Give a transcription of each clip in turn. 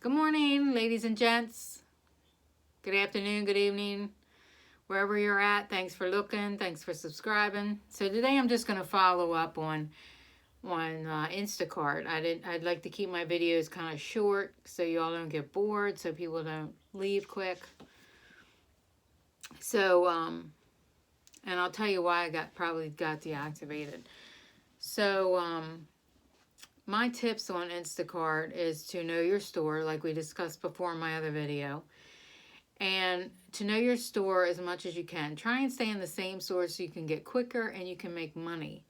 Good morning, ladies and gents. Good afternoon, good evening, wherever you're at. Thanks for looking. Thanks for subscribing. So today I'm just going to follow up on Instacart. I'd like to keep my videos kind of short so you all don't get bored, so people don't leave quick. So and I'll tell you why I probably got deactivated. So my tips on Instacart is to know your store, like we discussed before in my other video, and to know your store as much as you can. Try and stay in the same store so you can get quicker and you can make money,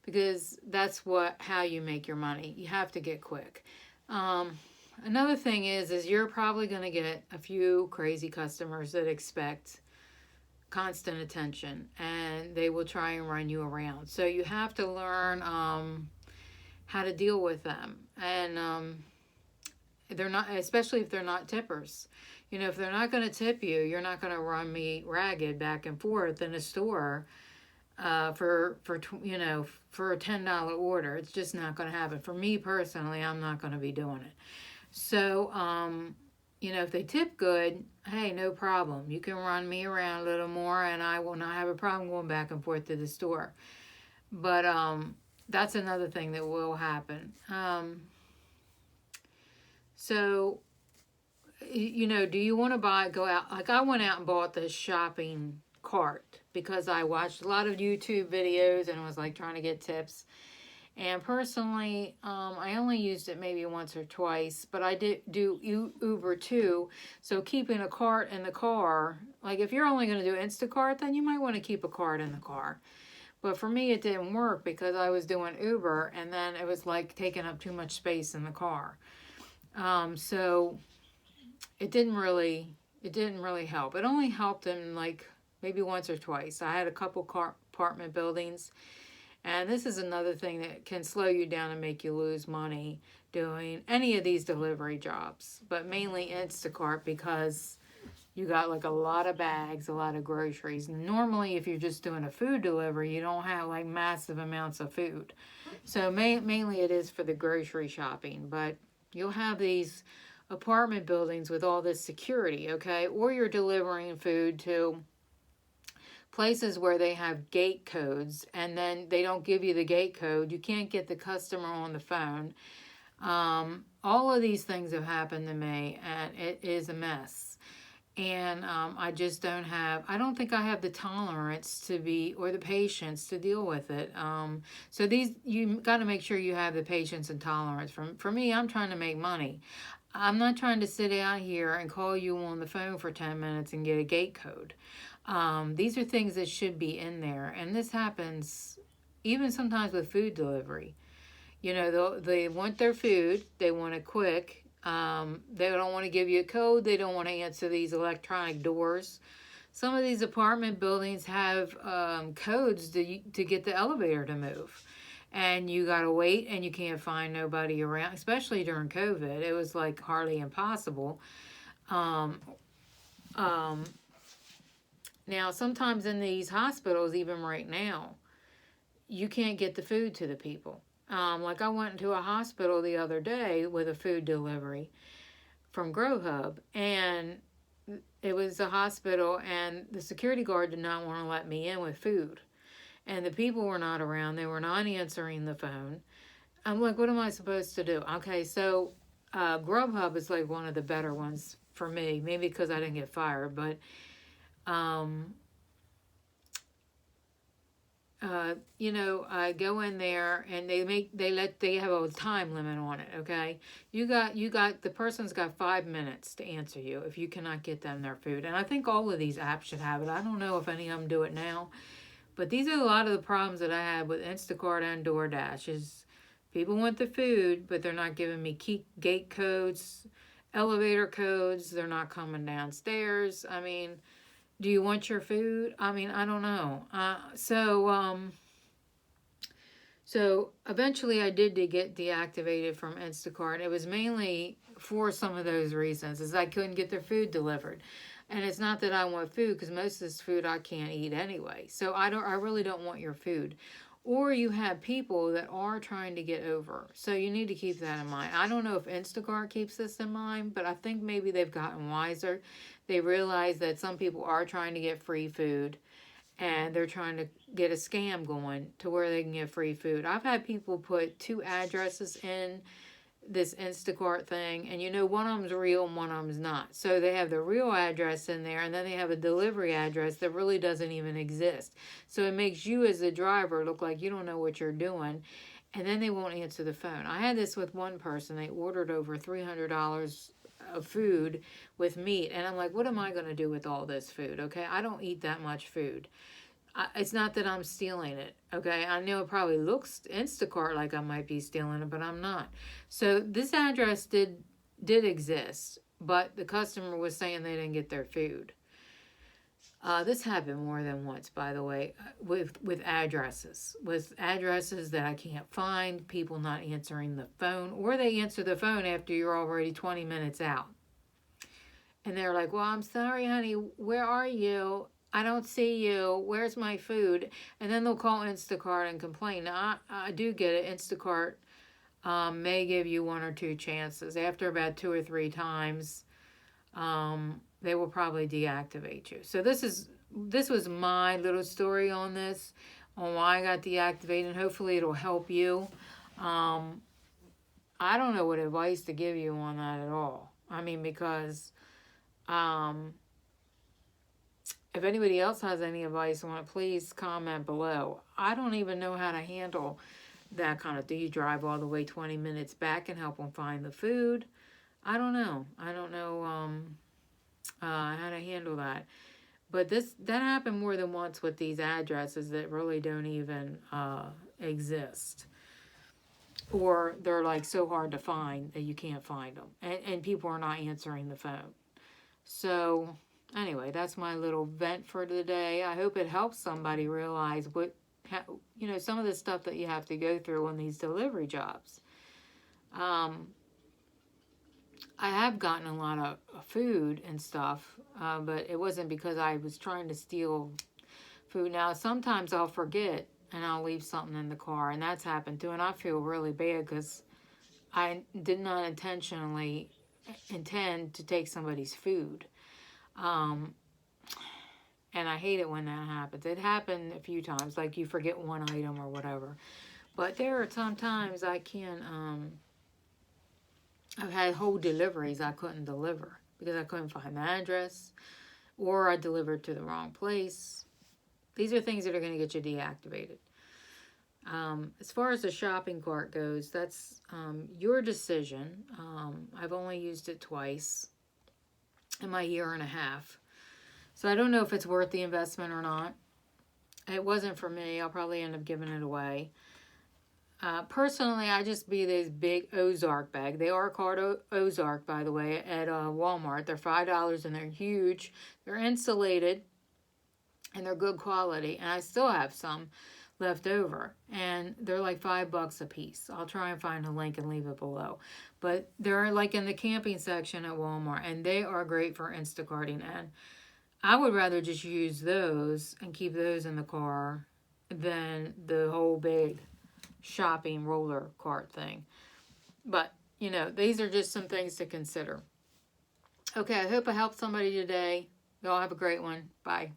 because that's how you make your money. You have to get quick. Another thing is you're probably going to get a few crazy customers that expect constant attention, and they will try and run you around. So you have to learn how to deal with them, and they're not, especially if they're not tippers. You know, if they're not going to tip you, you're not going to run me ragged back and forth in a store for a $10 order. It's just not going to happen. For me personally, I'm not going to be doing it. So if they tip good, hey, no problem. You can run me around a little more, and I will not have a problem going back and forth to the store. But that's another thing that will happen. So, do you want to go out? Like, I went out and bought this shopping cart because I watched a lot of YouTube videos and was like trying to get tips. And personally, I only used it maybe once or twice, but I did do Uber too. So keeping a cart in the car, like if you're only going to do Instacart, then you might want to keep a cart in the car. But for me, it didn't work because I was doing Uber, and then it was like taking up too much space in the car. So it didn't really help. It only helped in like maybe once or twice. I had a couple apartment buildings, and this is another thing that can slow you down and make you lose money doing any of these delivery jobs, but mainly Instacart, because you got like a lot of bags, a lot of groceries. Normally, if you're just doing a food delivery, you don't have like massive amounts of food. So mainly it is for the grocery shopping, but you'll have these apartment buildings with all this security, okay? Or you're delivering food to places where they have gate codes, and then they don't give you the gate code. You can't get the customer on the phone. All of these things have happened to me, and it is a mess. And I just don't think I have the tolerance or the patience to deal with it. So you got to make sure you have the patience and tolerance. For me, I'm trying to make money. I'm not trying to sit out here and call you on the phone for 10 minutes and get a gate code. These are things that should be in there. And this happens even sometimes with food delivery. They want their food. They want it quick. They don't want to give you a code. They don't want to answer these electronic doors. Some of these apartment buildings have codes to get the elevator to move. And you got to wait, and you can't find nobody around, especially during COVID. It was like hardly impossible. Now, sometimes in these hospitals, even right now, you can't get the food to the people. Like I went into a hospital the other day with a food delivery from Grow Hub, and it was a hospital, and the security guard did not want to let me in with food, and the people were not around. They were not answering the phone. I'm like, what am I supposed to do? Okay, so Grubhub is like one of the better ones for me, maybe because I didn't get fired, but I go in there, and they have a time limit on it. Okay, the person's got 5 minutes to answer you if you cannot get them their food. And I think all of these apps should have it. I don't know if any of them do it now, but these are a lot of the problems that I had with Instacart and DoorDash. Is people want the food, but they're not giving me gate codes, elevator codes. They're not coming downstairs. I mean, do you want your food? I mean, I don't know. So eventually I did get deactivated from Instacart. It was mainly for some of those reasons, is I couldn't get their food delivered. And it's not that I want food, because most of this food I can't eat anyway. So I really don't want your food. or you have people that are trying to get over. So you need to keep that in mind. I don't know if Instacart keeps this in mind, but I think maybe they've gotten wiser. They realize that some people are trying to get free food, and they're trying to get a scam going to where they can get free food. I've had people put 2 addresses in this Instacart thing, and one of them's real and one of them's not. So they have the real address in there, and then they have a delivery address that really doesn't even exist. So it makes you as the driver look like you don't know what you're doing, and then they won't answer the phone. I had this with one person. They ordered over $300 of food with meat, and I'm like, what am I going to do with all this food? Okay, I don't eat that much food. It's not that I'm stealing it, okay? I know it probably looks Instacart like I might be stealing it, but I'm not. So this address did exist, but the customer was saying they didn't get their food. This happened more than once, by the way, with addresses. With addresses that I can't find, people not answering the phone, or they answer the phone after you're already 20 minutes out. And they're like, well, I'm sorry, honey, where are you? I don't see you. Where's my food? And then they'll call Instacart and complain. Now, I do get it. Instacart may give you 1 or 2 chances. After about 2 or 3 times, they will probably deactivate you. So this was my little story on this, on why I got deactivated. And hopefully it'll help you. I don't know what advice to give you on that at all. I mean, because if anybody else has any advice on it, please comment below. I don't even know how to handle that kind of thing. You drive all the way 20 minutes back and help them find the food. I don't know. I don't know how to handle that. But that happened more than once with these addresses that really don't even exist. Or they're like so hard to find that you can't find them. And people are not answering the phone. So anyway, that's my little vent for today. I hope it helps somebody realize some of the stuff that you have to go through on these delivery jobs. I have gotten a lot of food and stuff, but it wasn't because I was trying to steal food. Now, sometimes I'll forget and I'll leave something in the car, and that's happened too, and I feel really bad because I did not intentionally intend to take somebody's food. And I hate it when that happens. It happened a few times, like you forget one item or whatever. But there are sometimes I've had whole deliveries I couldn't deliver because I couldn't find the address, or I delivered to the wrong place. These are things that are going to get you deactivated. As far as the shopping cart goes, that's your decision. I've only used it twice in my 1.5 years. So I don't know if it's worth the investment or not. It wasn't for me. I'll probably end up giving it away. Personally, I just buy these big Ozark bag. They are called Ozark, by the way, at Walmart. They're $5 and they're huge. They're insulated and they're good quality. And I still have some left over. And they're like $5 a piece. I'll try and find a link and leave it below. But they're like in the camping section at Walmart. And they are great for Instacarting. And I would rather just use those and keep those in the car than the whole big shopping roller cart thing. But, these are just some things to consider. Okay, I hope I helped somebody today. Y'all have a great one. Bye.